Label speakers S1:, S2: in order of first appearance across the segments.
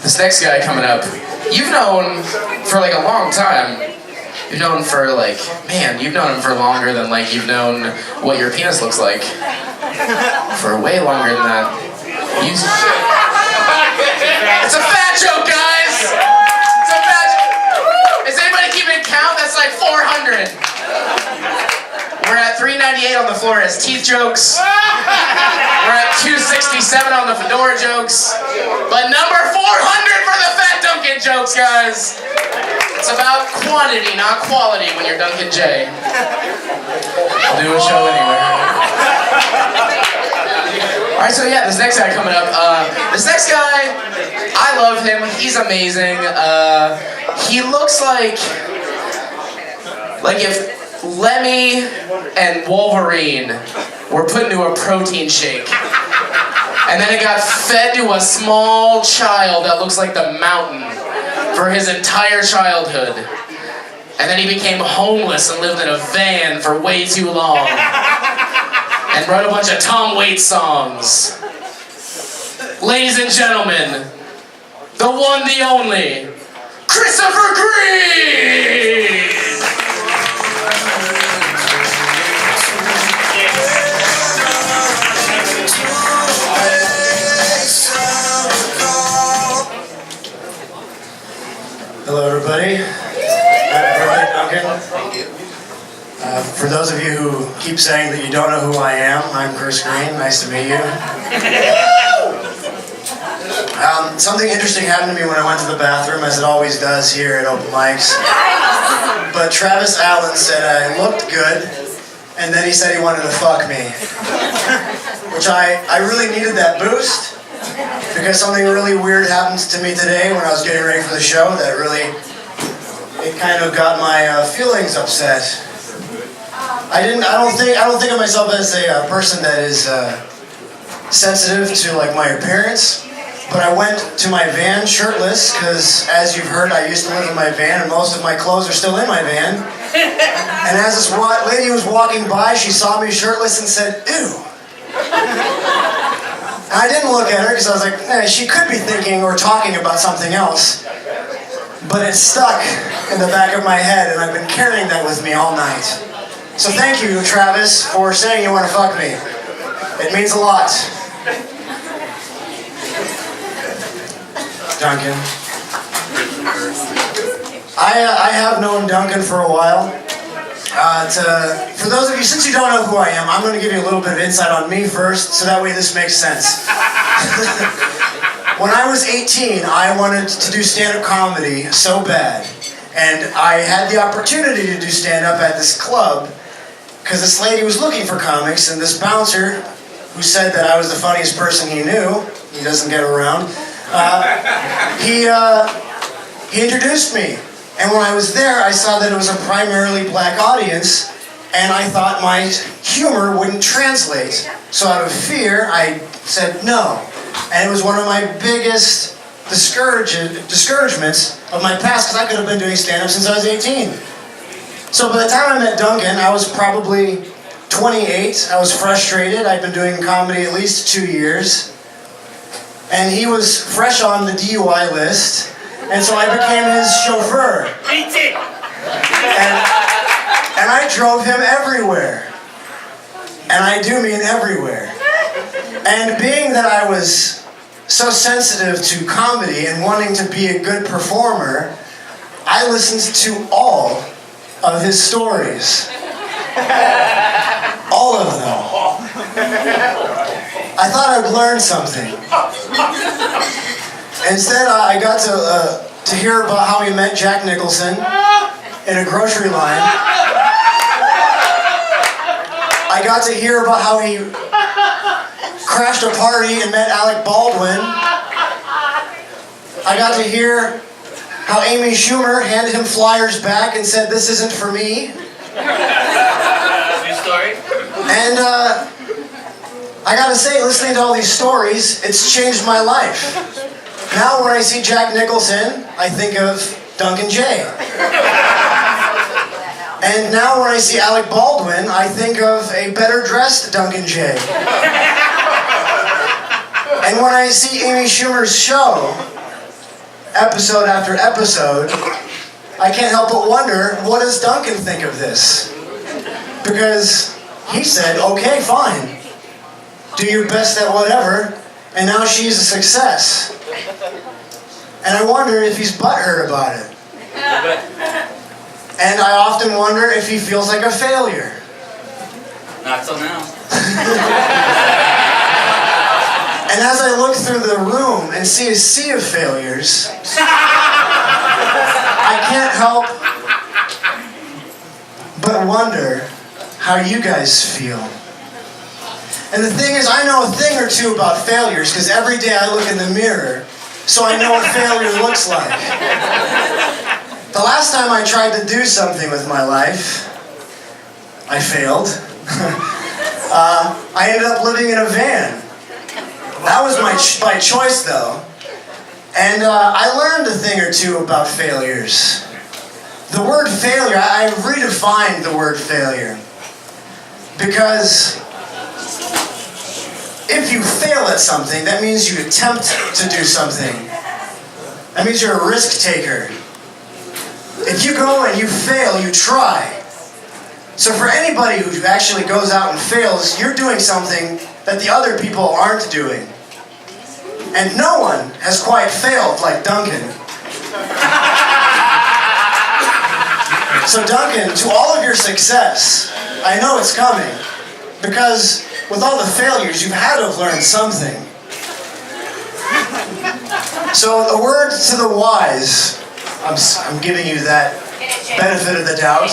S1: This next guy coming up, you've known for like a long time. You've known for like, man, you've known him for longer than like you've known what your penis looks like. For way longer than that. It's a fat joke, guys! It's a fat joke. Is anybody keeping count? That's like 400. We're at 398 on the floor as teeth jokes. We're at 267 on the fedora jokes. But number 400 for the fat Duncan jokes, guys. It's about quantity, not quality when you're Duncan J. I'll do a show anyway. Alright, so yeah, this next guy coming up. This next guy, I love him. He's amazing. He looks like if Lemmy and Wolverine were put into a protein shake. And then it got fed to a small child that looks like the mountain for his entire childhood. And then he became homeless and lived in a van for way too long. And wrote a bunch of Tom Waits songs. Ladies and gentlemen, the one, the only, Christopher Green!
S2: Hello, everybody. Happy birthday, Duncan. For those of you who keep saying that you don't know who I am, I'm Chris Green. Nice to meet you. Something interesting happened to me when I went to the bathroom, as it always does here at open mics. But Travis Allen said I looked good, and then he said he wanted to fuck me. Which I really needed that boost. Because something really weird happened to me today when I was getting ready for the show that it kind of got my feelings upset. I don't think of myself as a person that is sensitive to like my appearance, but I went to my van shirtless because, as you've heard, I used to live in my van and most of my clothes are still in my van. And as this lady was walking by, she saw me shirtless and said, "Ew." I didn't look at her because I was like, she could be thinking or talking about something else. But it stuck in the back of my head, and I've been carrying that with me all night. So thank you, Travis, for saying you want to fuck me. It means a lot. Duncan. I have known Duncan for a while. For those of you, since you don't know who I am, I'm going to give you a little bit of insight on me first, so that way this makes sense. When I was 18, I wanted to do stand-up comedy so bad. And I had the opportunity to do stand-up at this club, because this lady was looking for comics, and this bouncer, who said that I was the funniest person he knew, he doesn't get around, he introduced me. And when I was there, I saw that it was a primarily black audience, and I thought my humor wouldn't translate. So out of fear, I said no. And it was one of my biggest discouragements of my past, because I could have been doing stand-up since I was 18. So by the time I met Duncan, I was probably 28. I was frustrated. I'd been doing comedy at least 2 years. And he was fresh on the DUI list. And so I became his chauffeur. And I drove him everywhere. And I do mean everywhere. And being that I was so sensitive to comedy and wanting to be a good performer, I listened to all of his stories. All of them. I thought I'd learn something. Instead, I got to hear about how he met Jack Nicholson in a grocery line. I got to hear about how he crashed a party and met Alec Baldwin. I got to hear how Amy Schumer handed him flyers back and said, "This isn't for me."
S3: True story.
S2: And I gotta say, listening to all these stories, it's changed my life. Now when I see Jack Nicholson, I think of Duncan J. And now when I see Alec Baldwin, I think of a better dressed Duncan J. And when I see Amy Schumer's show, episode after episode, I can't help but wonder, what does Duncan think of this? Because he said, okay, fine. Do your best at whatever, and now she's a success. And I wonder if he's butthurt about it. And I often wonder if he feels like a failure.
S3: Not till now.
S2: And as I look through the room and see a sea of failures, I can't help but wonder how you guys feel. And the thing is, I know a thing or two about failures because every day I look in the mirror, so I know what failure looks like. The last time I tried to do something with my life, I failed. I ended up living in a van. That was by choice, though. And I learned a thing or two about failures. The word failure, I redefined the word failure. Because if you fail at something, that means you attempt to do something. That means you're a risk taker. If you go and you fail, you try. So for anybody who actually goes out and fails, you're doing something that the other people aren't doing. And no one has quite failed like Duncan. So Duncan, to all of your success, I know it's coming. Because with all the failures, you've had to have learned something. So a word to the wise, I'm giving you that benefit of the doubt.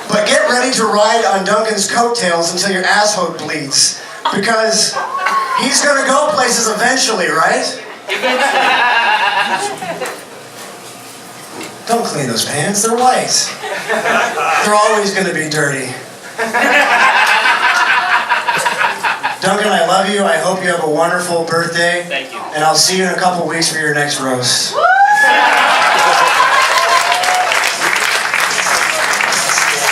S2: But get ready to ride on Duncan's coattails until your asshole bleeds. Because he's going to go places eventually, right? Don't clean those pants, they're white. They're always going to be dirty. Duncan, I love you. I hope you have a wonderful birthday.
S3: Thank you.
S2: And I'll see you in a couple weeks for your next roast.